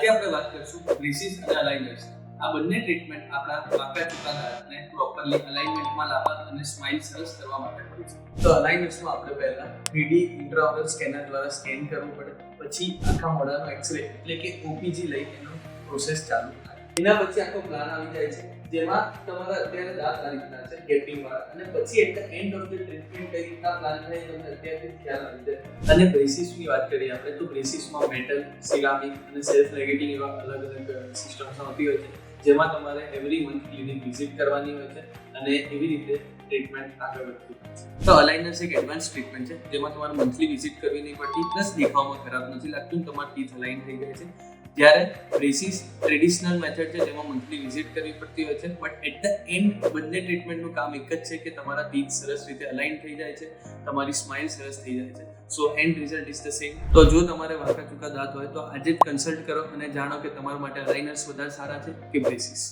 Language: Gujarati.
આજે આપણે વાત કરીશું બ્રેસીસ અને અલાઇનર્સ. આ બંને ટ્રીટમેન્ટ આપણા વાંકા ચૂકા દાંતને પ્રોપરલી અલાઇનમેન્ટમાં લાવવા અને સ્માઇલ સરસ કરવા માટે હોય છે. તો અલાઇનર્સમાં આપણે પહેલા 3D ઇન્ટ્રાઓરલ સ્કેનર દ્વારા સ્કેન કરવું પડે, પછી આખા મોઢાનો એક્સરે એટલે કે ઓપીજી લઈ એનો પ્રોસેસ ચાલુ થાય. એના પછી આખો પ્લાન આવી જાય છે, જેમાં તમારા અત્યારે દાંત આ રીતના છે ગેપિંગ વાળા, અને પછી at the end of the treatment કઈ રીતના પ્લાન થાય તમને અત્યારથી ખ્યાલ આવી જાય. અને બ્રેસીસની વાત કરીએ આપણે તો બ્રેસીસમાં મેટલ, સિરામિક અને સેલ્ફ નેગેટિવ એવા અલગ અલગ સિસ્ટમ્સ આવતી હોય છે, જેમાં તમારે એવરી મંથ ક્લિનિક વિઝિટ કરવાની હોય છે અને એવી રીતે ટ્રીટમેન્ટ આગળ વધતી હોય છે. તો અલાઇનર્સ એક એડવાન્સ ટ્રીટમેન્ટ છે, જેમાં તમારે મંથલી વિઝિટ કરવી નહીં પડતી, પ્લસ દેખાવમાં ખરાબ નથી લાગતું, તમારા ટીથ અલાઇન થઈ જાય છે. જ્યારે બ્રેસીસ ટ્રેડિશનલ મેથડ છે, જેમાં મંથલી વિઝિટ કરવી પડતી હોય છે, બટ એટ ધ એન્ડ બંને ટ્રીટમેન્ટનું કામ એક જ છે કે તમારા ટીથ સરસ રીતે અલાઇન થઈ જાય છે, તમારી સ્માઇલ સરસ થઈ જાય છે. So and result is the same. તો જો તમારે વાંકા ચૂકા દાંત હોય તો આજે જ કન્સલ્ટ કરો અને જાણો કે તમારા માટે અલાઇનર્સ વધારે સારા છે કે બ્રેસીસ.